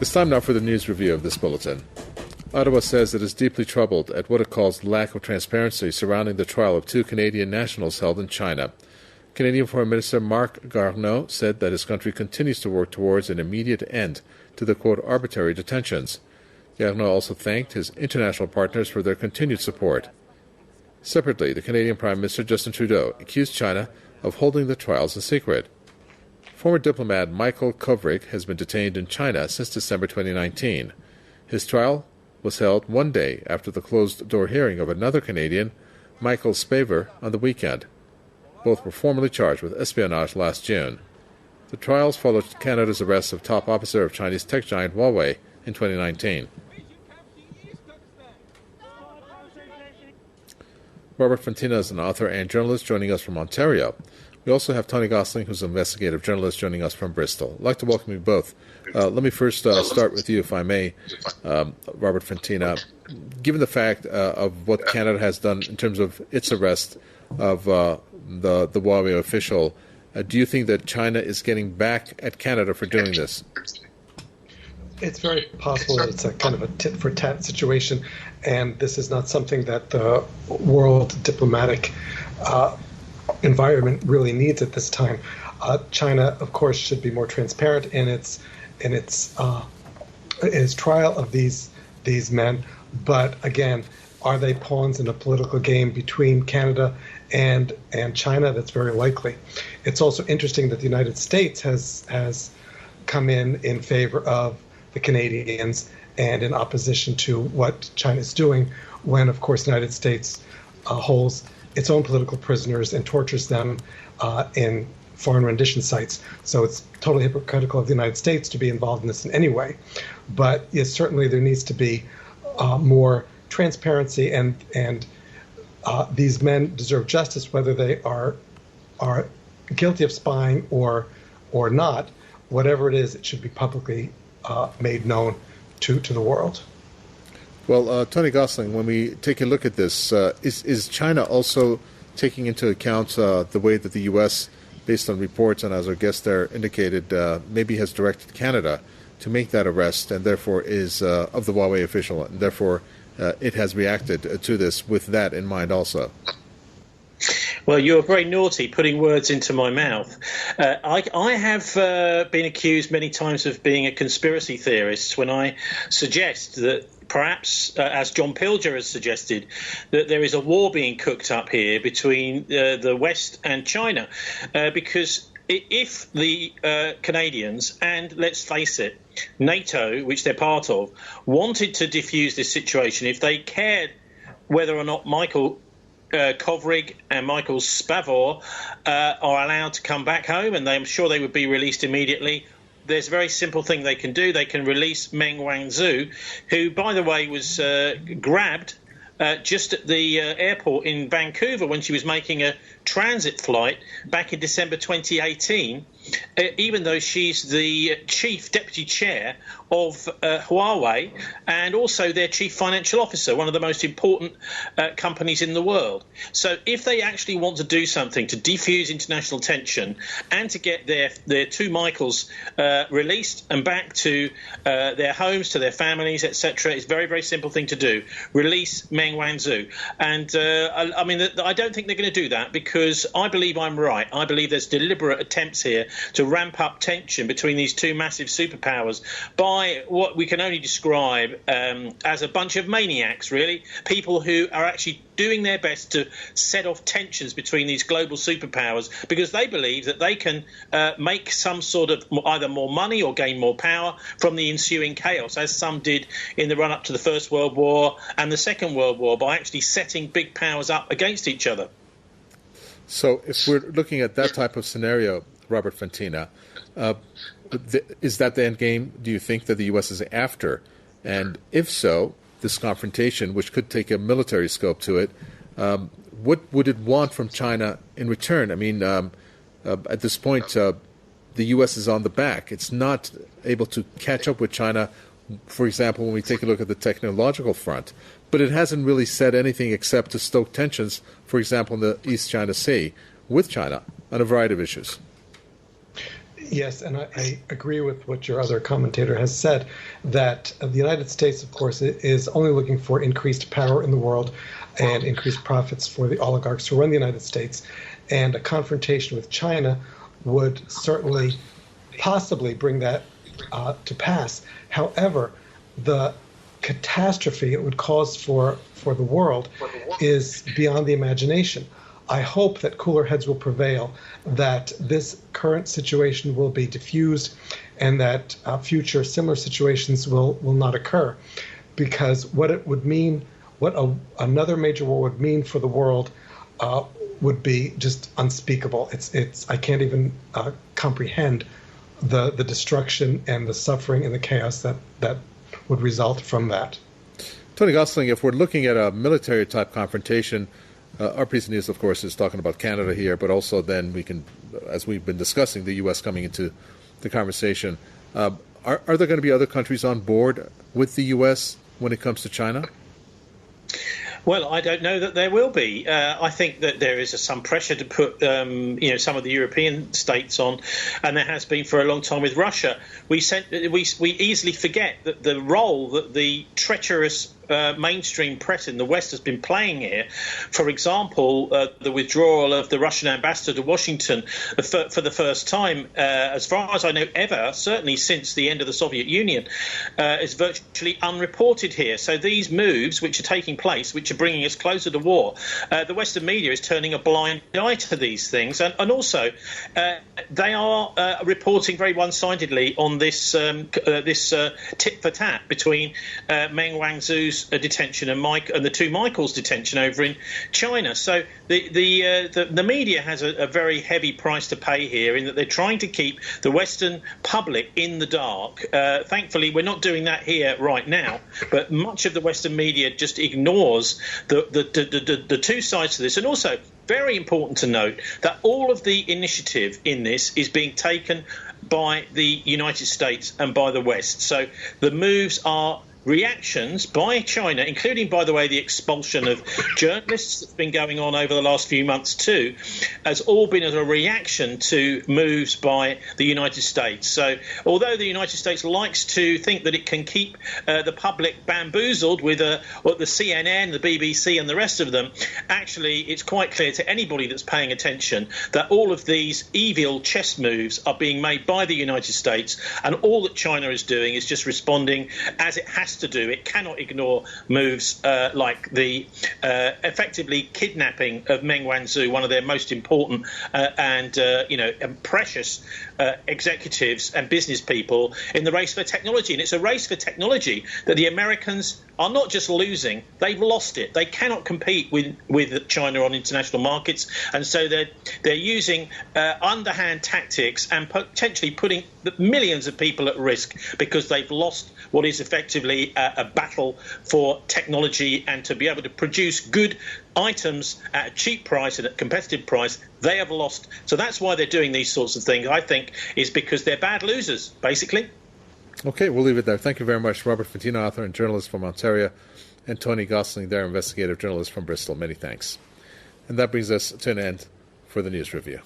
It's time now for the news review of this bulletin. Ottawa says it is deeply troubled at what it calls lack of transparency surrounding the trial of two Canadian nationals held in China. Canadian Foreign Minister Marc Garneau said that his country continues to work towards an immediate end to the, quote, arbitrary detentions. Garneau also thanked his international partners for their continued support. Separately, the Canadian Prime Minister Justin Trudeau accused China of holding the trials in secret. Former diplomat Michael Kovrig has been detained in China since December 2019. His trial was held one day after the closed-door hearing of another Canadian, Michael Spavor, on the weekend. Both were formally charged with espionage last June. The trials followed Canada's arrest of top officer of Chinese tech giant Huawei in 2019. Robert Fantina is an author and journalist joining us from Ontario. We also have Tony Gosling, who's an investigative journalist, joining us from Bristol. I'd like to welcome you both. Let me first start with you, if I may, Robert Fantina. Given the fact of what Canada has done in terms of its arrest of the Huawei official, do you think that China is getting back at Canada for doing this? It's very possible that it's a kind of a tit-for-tat situation, and this is not something that the world diplomatic environment really needs at this time. China, of course, should be more transparent in its trial of these men. But again, are they pawns in a political game between Canada and China? That's very likely. It's also interesting that the United States has come in favor of the Canadians and in opposition to what China's doing, when, of course, the United States holds its own political prisoners and tortures them in foreign rendition sites. So it's totally hypocritical of the United States to be involved in this in any way. But yes, certainly there needs to be more transparency, and these men deserve justice, whether they are guilty of spying or not. Whatever it is, it should be publicly made known to the world. Well, Tony Gosling, when we take a look at this, is China also taking into account the way that the U.S., based on reports and as our guest there indicated, maybe has directed Canada to make that arrest, and therefore is of the Huawei official, and therefore it has reacted to this with that in mind also? Well, you're very naughty putting words into my mouth. I have been accused many times of being a conspiracy theorist when I suggest that perhaps, as John Pilger has suggested, that there is a war being cooked up here between the West and China. Because if the Canadians, and let's face it, NATO, which they're part of, wanted to defuse this situation, if they cared whether or not Michael Kovrig and Michael Spavor are allowed to come back home, and I'm sure they would be released immediately, there's a very simple thing they can do. They can release Meng Wanzhou, who, by the way, was grabbed just at the airport in Vancouver when she was making a transit flight back in December 2018, even though she's the deputy chair of Huawei and also their chief financial officer, one of the most important companies in the world. So if they actually want to do something to defuse international tension and to get their two Michaels released and back to their homes, to their families, etc., it's a very, very simple thing to do. Release Meng Wanzhou. And I mean, I don't think they're going to do that, because I believe I'm right. I believe there's deliberate attempts here to ramp up tension between these two massive superpowers by what we can only describe as a bunch of maniacs, really, people who are actually doing their best to set off tensions between these global superpowers, because they believe that they can make some sort of either more money or gain more power from the ensuing chaos, as some did in the run-up to the First World War and the Second World War, by actually setting big powers up against each other. So if we're looking at that type of scenario, Robert Fantina, is that the end game, do you think, that the U.S. is after? And if so, this confrontation, which could take a military scope to it, what would it want from China in return? I mean, at this point, the U.S. is on the back. It's not able to catch up with China, for example, when we take a look at the technological front. But it hasn't really said anything except to stoke tensions, for example, in the East China Sea with China on a variety of issues. Yes, and I agree with what your other commentator has said, that the United States, of course, is only looking for increased power in the world and increased profits for the oligarchs who run the United States. And a confrontation with China would certainly possibly bring that to pass. However, the catastrophe it would cause for the world is beyond the imagination. I hope that cooler heads will prevail, that this current situation will be diffused, and that future similar situations will not occur. Because what it would mean, another major war would mean for the world, would be just unspeakable. I can't even comprehend the destruction and the suffering and the chaos that would result from that. Tony Gosling, if we're looking at a military-type confrontation, our piece of news, of course, is talking about Canada here, but also then we can, as we've been discussing, the U.S. coming into the conversation. Are there going to be other countries on board with the U.S. when it comes to China? Well, I don't know that there will be. I think that there is some pressure to put, some of the European states on, and there has been for a long time with Russia. We easily forget that the role that the treacherous mainstream press in the West has been playing here. For example, the withdrawal of the Russian ambassador to Washington for the first time, as far as I know, ever, certainly since the end of the Soviet Union, is virtually unreported here. So these moves which are taking place, which are bringing us closer to war, the Western media is turning a blind eye to these things. And also, they are reporting very one-sidedly on this tit for tat between Meng Wanzhou's detention and the two Michaels' detention over in China. So the media has a very heavy price to pay here, in that they're trying to keep the Western public in the dark. Thankfully, we're not doing that here right now, but much of the Western media just ignores the two sides to this. And also, very important to note that all of the initiative in this is being taken by the United States and by the West. So the moves are reactions by China, including, by the way, the expulsion of journalists that's been going on over the last few months too, has all been as a reaction to moves by the United States. So although the United States likes to think that it can keep the public bamboozled with the CNN, the BBC and the rest of them, actually it's quite clear to anybody that's paying attention that all of these evil chess moves are being made by the United States, and all that China is doing is just responding as it has to do. It cannot ignore moves like the effectively kidnapping of Meng Wanzhou, one of their most important and precious executives and business people in the race for technology. And it's a race for technology that the Americans are not just losing, they've lost it. They cannot compete with China on international markets, and so they're using underhand tactics and potentially putting millions of people at risk, because they've lost what is effectively a battle for technology and to be able to produce good items at a cheap price and at a competitive price. They have lost. So that's why they're doing these sorts of things, I think, is because they're bad losers, basically. Okay, we'll leave it there. Thank you very much, Robert Fantino, author and journalist from Ontario, and Tony Gosling, their investigative journalist from Bristol. Many thanks. And that brings us to an end for the News Review.